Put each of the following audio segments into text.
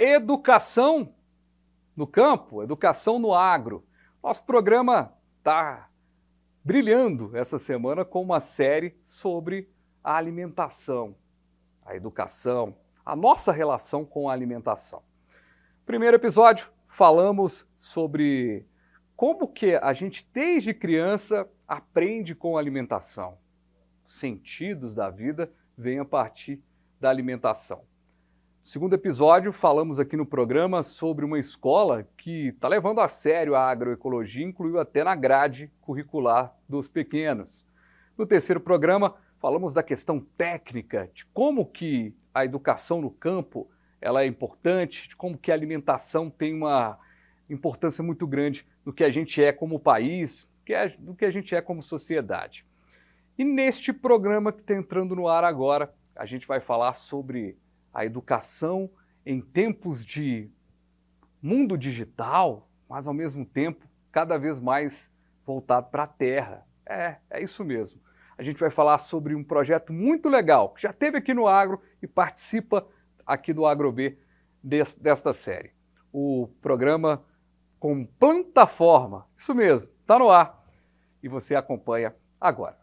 Educação no campo, educação no agro. Nosso programa está brilhando essa semana com uma série sobre a alimentação, a educação, a nossa relação com a alimentação. Primeiro episódio, falamos sobre como que a gente desde criança aprende com a alimentação. Os sentidos da vida vêm a partir da alimentação. Segundo episódio, falamos aqui no programa sobre uma escola que está levando a sério a agroecologia, incluiu até na grade curricular dos pequenos. No terceiro programa, falamos da questão técnica, de como que a educação no campo ela é importante, de como que a alimentação tem uma importância muito grande no que a gente é como país, do que a gente é como sociedade. E neste programa que está entrando no ar agora, a gente vai falar sobre a educação em tempos de mundo digital, mas ao mesmo tempo cada vez mais voltado para a terra. É isso mesmo. A gente vai falar sobre um projeto muito legal, que já esteve aqui no Agro e participa aqui do AgroB desta série. O programa com Plantaforma, isso mesmo, está no ar e você acompanha agora.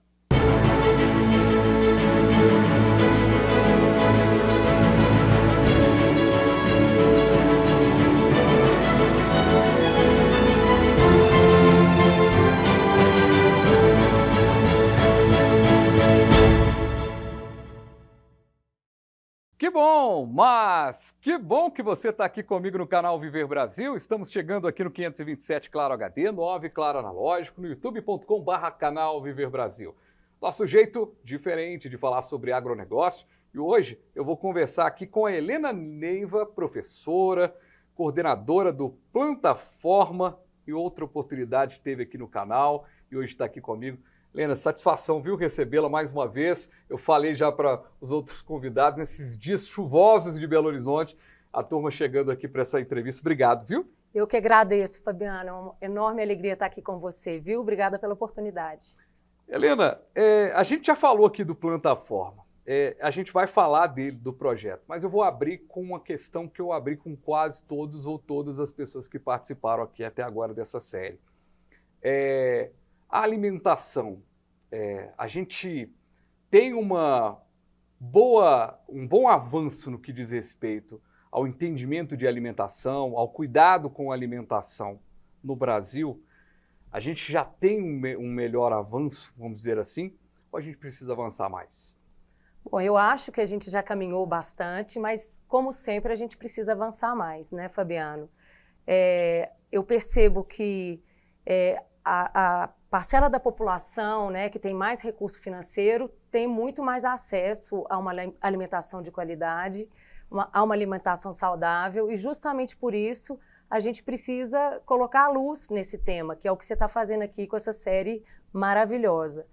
Que bom, mas que bom que você está aqui comigo no canal Viver Brasil. Estamos chegando aqui no 527 Claro HD, 9 Claro Analógico, no youtube.com/canal Viver Brasil. Nosso jeito diferente de falar sobre agronegócio. E hoje eu vou conversar aqui com a Helena Neiva, professora, coordenadora do Plantaforma, e outra oportunidade teve aqui no canal e hoje está aqui comigo. Helena, satisfação, viu, recebê-la mais uma vez. Eu falei já para os outros convidados, nesses dias chuvosos de Belo Horizonte, a turma chegando aqui para essa entrevista. Obrigado, viu? Eu que agradeço, Fabiano. É uma enorme alegria estar aqui com você, viu? Obrigada pela oportunidade. Helena, a gente já falou aqui do Plantaforma. A gente vai falar dele, do projeto, mas eu vou abrir com uma questão que eu abri com quase todos ou todas as pessoas que participaram aqui até agora dessa série. A alimentação, a gente tem um bom avanço no que diz respeito ao entendimento de alimentação, ao cuidado com a alimentação no Brasil. A gente já tem um melhor avanço, vamos dizer assim, ou a gente precisa avançar mais? Bom, eu acho que a gente já caminhou bastante, mas como sempre a gente precisa avançar mais, né, Fabiano? Eu percebo que a parcela da população, né, que tem mais recurso financeiro tem muito mais acesso a uma alimentação de qualidade, a uma alimentação saudável, e justamente por isso a gente precisa colocar a luz nesse tema, que é o que você está fazendo aqui com essa série maravilhosa.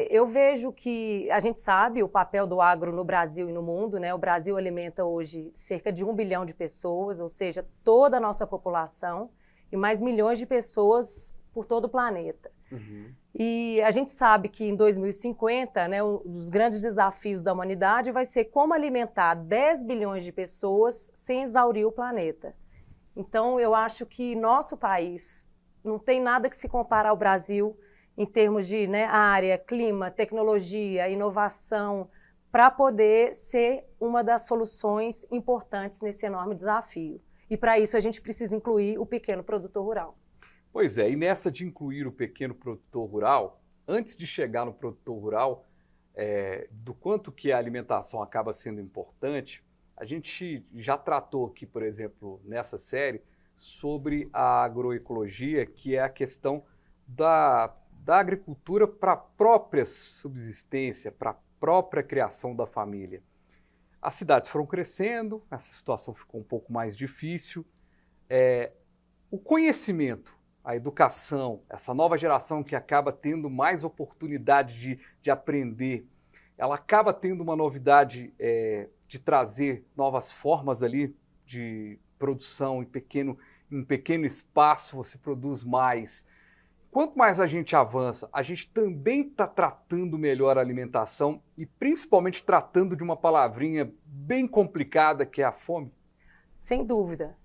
Eu vejo que a gente sabe o papel do agro no Brasil e no mundo, né? O Brasil alimenta hoje cerca de 1 bilhão de pessoas, ou seja, toda a nossa população, e mais milhões de pessoas por todo o planeta. Uhum. E a gente sabe que em 2050, né, um dos grandes desafios da humanidade vai ser como alimentar 10 bilhões de pessoas sem exaurir o planeta. Então, eu acho que nosso país não tem nada que se compare ao Brasil em termos de, né, área, clima, tecnologia, inovação, para poder ser uma das soluções importantes nesse enorme desafio. E para isso a gente precisa incluir o pequeno produtor rural. Pois é, e nessa de incluir o pequeno produtor rural, antes de chegar no produtor rural, do quanto que a alimentação acaba sendo importante, a gente já tratou aqui, por exemplo, nessa série, sobre a agroecologia, que é a questão da agricultura para a própria subsistência, para a própria criação da família. As cidades foram crescendo, essa situação ficou um pouco mais difícil. O conhecimento, a educação, essa nova geração que acaba tendo mais oportunidade de aprender, ela acaba tendo uma novidade de trazer novas formas ali de produção em pequeno espaço, você produz mais. Quanto mais a gente avança, a gente também está tratando melhor a alimentação e principalmente tratando de uma palavrinha bem complicada que é a fome. Sem dúvida.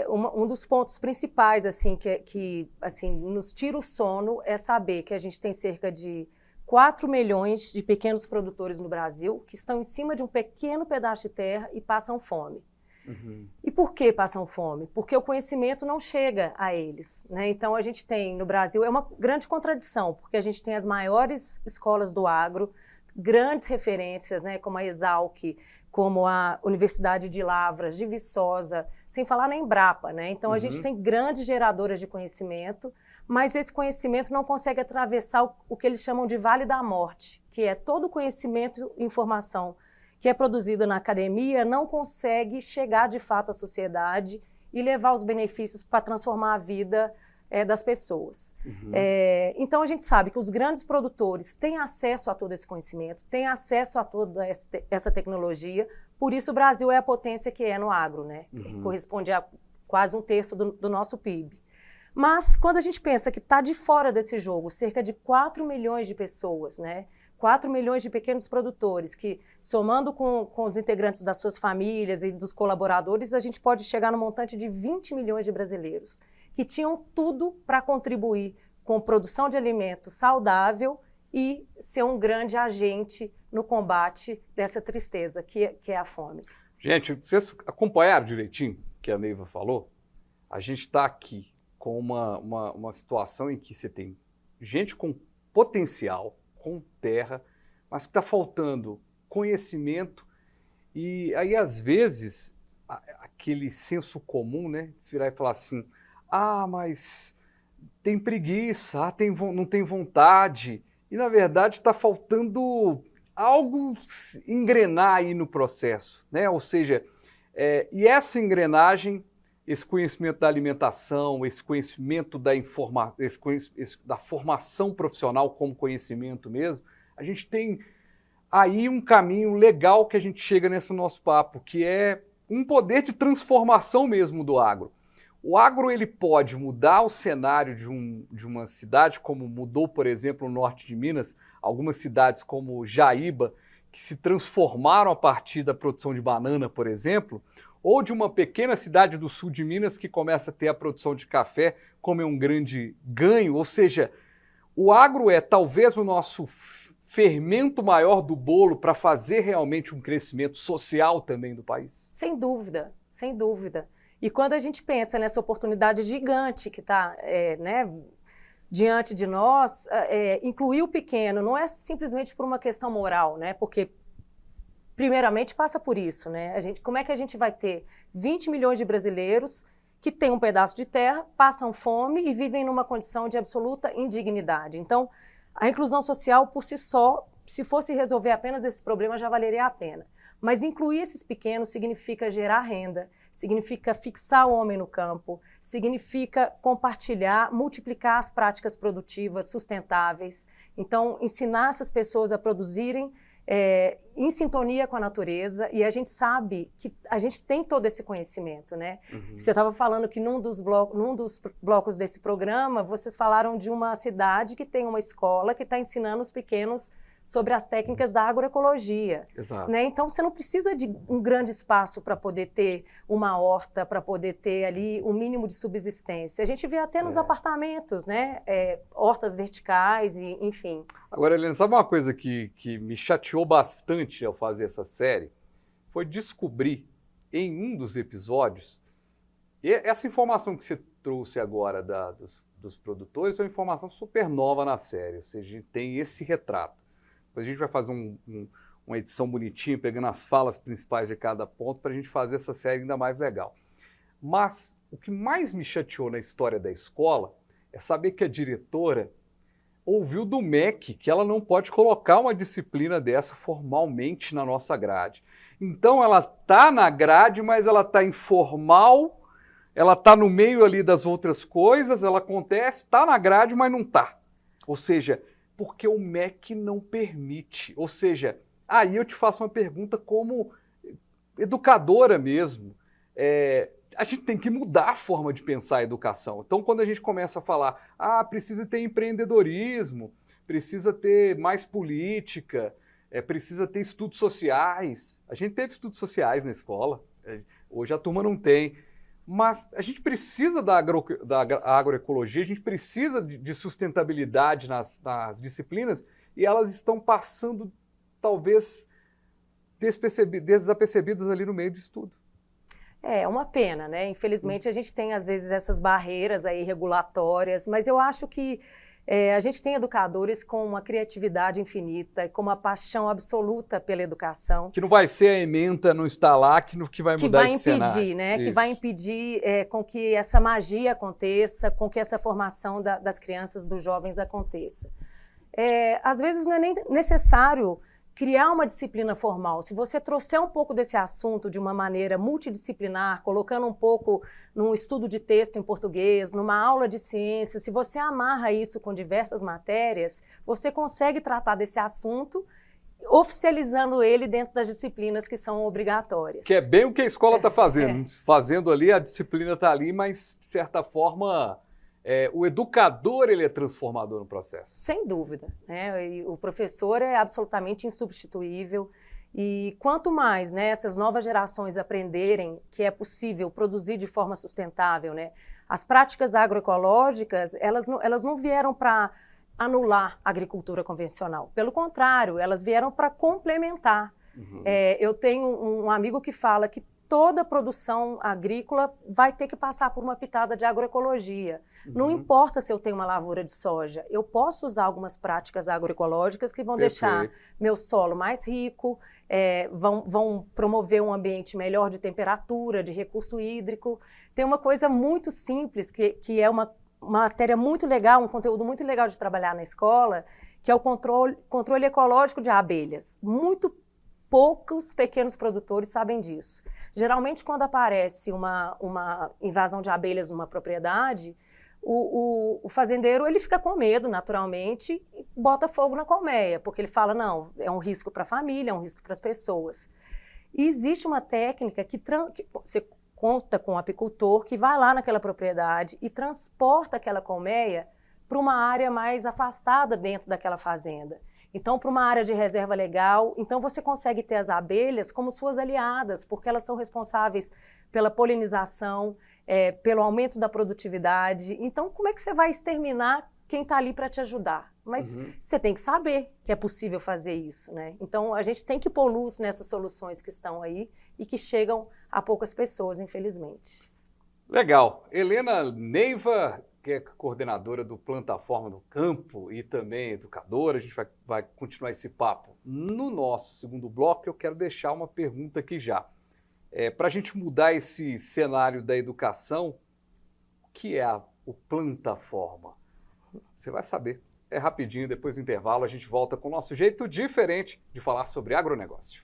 Um dos pontos principais assim, que assim, nos tira o sono é saber que a gente tem cerca de 4 milhões de pequenos produtores no Brasil que estão em cima de um pequeno pedaço de terra e passam fome. Uhum. E por que passam fome? Porque o conhecimento não chega a eles, né? Então, a gente tem no Brasil, é uma grande contradição, porque a gente tem as maiores escolas do agro, grandes referências, né, como a Exalc, como a Universidade de Lavras, de Viçosa, sem falar na Embrapa, né? Então, a gente tem grandes geradoras de conhecimento, mas esse conhecimento não consegue atravessar o que eles chamam de Vale da Morte, que é todo o conhecimento e informação que é produzido na academia não consegue chegar de fato à sociedade e levar os benefícios para transformar a vida das pessoas. Então, a gente sabe que os grandes produtores têm acesso a todo esse conhecimento, têm acesso a toda essa tecnologia, por isso o Brasil é a potência que é no agro, né? Corresponde a quase 1/3 do nosso PIB. Mas, quando a gente pensa que está de fora desse jogo cerca de 4 milhões de pessoas, né? 4 milhões de pequenos produtores que, somando com os integrantes das suas famílias e dos colaboradores, a gente pode chegar no montante de 20 milhões de brasileiros que tinham tudo para contribuir com produção de alimento saudável e ser um grande agente no combate dessa tristeza que é a fome. Gente, vocês acompanharam direitinho o que a Neiva falou? A gente está aqui com uma situação em que você tem gente com potencial, com terra, mas que está faltando conhecimento e aí, às vezes, aquele senso comum, né, de se virar e falar assim, mas tem preguiça, não tem vontade, e na verdade está faltando algo engrenar aí no processo, né, ou seja, e essa engrenagem, esse conhecimento da alimentação, esse conhecimento da da formação profissional como conhecimento mesmo, a gente tem aí um caminho legal que a gente chega nesse nosso papo, que é um poder de transformação mesmo do agro. O agro ele pode mudar o cenário de uma cidade, como mudou, por exemplo, no norte de Minas, algumas cidades como Jaíba, que se transformaram a partir da produção de banana, por exemplo, ou de uma pequena cidade do sul de Minas que começa a ter a produção de café como é um grande ganho, ou seja, o agro é talvez o nosso fermento maior do bolo para fazer realmente um crescimento social também do país? Sem dúvida, sem dúvida. E quando a gente pensa nessa oportunidade gigante que está diante de nós, incluir o pequeno não é simplesmente por uma questão moral, né? Porque primeiramente passa por isso, né? Como é que a gente vai ter 20 milhões de brasileiros que têm um pedaço de terra, passam fome e vivem numa condição de absoluta indignidade? Então, a inclusão social por si só, se fosse resolver apenas esse problema, já valeria a pena. Mas incluir esses pequenos significa gerar renda, significa fixar o homem no campo, significa compartilhar, multiplicar as práticas produtivas sustentáveis. Então, ensinar essas pessoas a produzirem em sintonia com a natureza, e a gente sabe que a gente tem todo esse conhecimento, né? Você estava falando que num dos blocos desse programa, vocês falaram de uma cidade que tem uma escola que está ensinando os pequenos sobre as técnicas da agroecologia. Exato. Né? Então, você não precisa de um grande espaço para poder ter uma horta, para poder ter ali um mínimo de subsistência. A gente vê até nos apartamentos, né? Hortas verticais, e, enfim. Agora, Helena, sabe uma coisa que me chateou bastante ao fazer essa série? Foi descobrir em um dos episódios, e essa informação que você trouxe agora dos produtores é uma informação super nova na série, ou seja, a gente tem esse retrato. Depois a gente vai fazer uma edição bonitinha, pegando as falas principais de cada ponto, para a gente fazer essa série ainda mais legal. Mas o que mais me chateou na história da escola é saber que a diretora ouviu do MEC que ela não pode colocar uma disciplina dessa formalmente na nossa grade. Então ela está na grade, mas ela está informal, ela está no meio ali das outras coisas, ela acontece, está na grade, mas não está. Ou seja, porque o MEC não permite. Ou seja, aí eu te faço uma pergunta como educadora mesmo. A gente tem que mudar a forma de pensar a educação. Então, quando a gente começa a falar, precisa ter empreendedorismo, precisa ter mais política, precisa ter estudos sociais. A gente teve estudos sociais na escola. Hoje a turma não tem. Mas a gente precisa da agroecologia, a gente precisa de sustentabilidade nas disciplinas e elas estão passando, talvez, desapercebidas ali no meio do estudo. É uma pena, né? Infelizmente, a gente tem, às vezes, essas barreiras aí regulatórias, mas eu acho que a gente tem educadores com uma criatividade infinita e com uma paixão absoluta pela educação. Que não vai ser a ementa não estar lá que vai mudar esse cenário. Que vai impedir, né? Que vai impedir com que essa magia aconteça, com que essa formação das crianças, dos jovens aconteça. Às vezes não é nem necessário criar uma disciplina formal. Se você trouxer um pouco desse assunto de uma maneira multidisciplinar, colocando um pouco num estudo de texto em português, numa aula de ciência, se você amarra isso com diversas matérias, você consegue tratar desse assunto oficializando ele dentro das disciplinas que são obrigatórias. Que é bem o que a escola está fazendo. Fazendo ali, a disciplina está ali, mas, de certa forma, o educador ele é transformador no processo. Sem dúvida, né? E o professor é absolutamente insubstituível. E quanto mais, né, essas novas gerações aprenderem que é possível produzir de forma sustentável, né? As práticas agroecológicas, elas não vieram para anular a agricultura convencional. Pelo contrário, elas vieram para complementar. Uhum. Eu tenho um amigo que fala que toda produção agrícola vai ter que passar por uma pitada de agroecologia. Uhum. Não importa se eu tenho uma lavoura de soja, eu posso usar algumas práticas agroecológicas que vão deixar meu solo mais rico, vão promover um ambiente melhor de temperatura, de recurso hídrico. Tem uma coisa muito simples, que é uma matéria muito legal, um conteúdo muito legal de trabalhar na escola, que é o controle ecológico de abelhas. Muito poucos pequenos produtores sabem disso. Geralmente, quando aparece uma invasão de abelhas numa propriedade, o fazendeiro ele fica com medo, naturalmente, e bota fogo na colmeia, porque ele fala, não, é um risco para a família, é um risco para as pessoas. E existe uma técnica que você conta com um apicultor que vai lá naquela propriedade e transporta aquela colmeia para uma área mais afastada dentro daquela fazenda. Então, para uma área de reserva legal, então você consegue ter as abelhas como suas aliadas, porque elas são responsáveis pela polinização, pelo aumento da produtividade. Então, como é que você vai exterminar quem está ali para te ajudar? Mas você tem que saber que é possível fazer isso, né? Então, a gente tem que pôr luz nessas soluções que estão aí e que chegam a poucas pessoas, infelizmente. Legal. Helena Neiva, que é coordenadora do Plantaforma do Campo e também educadora, a gente vai continuar esse papo. No nosso segundo bloco, eu quero deixar uma pergunta aqui já. Para a gente mudar esse cenário da educação, o que é o Plantaforma? Você vai saber. É rapidinho, depois do intervalo a gente volta com o nosso jeito diferente de falar sobre agronegócio.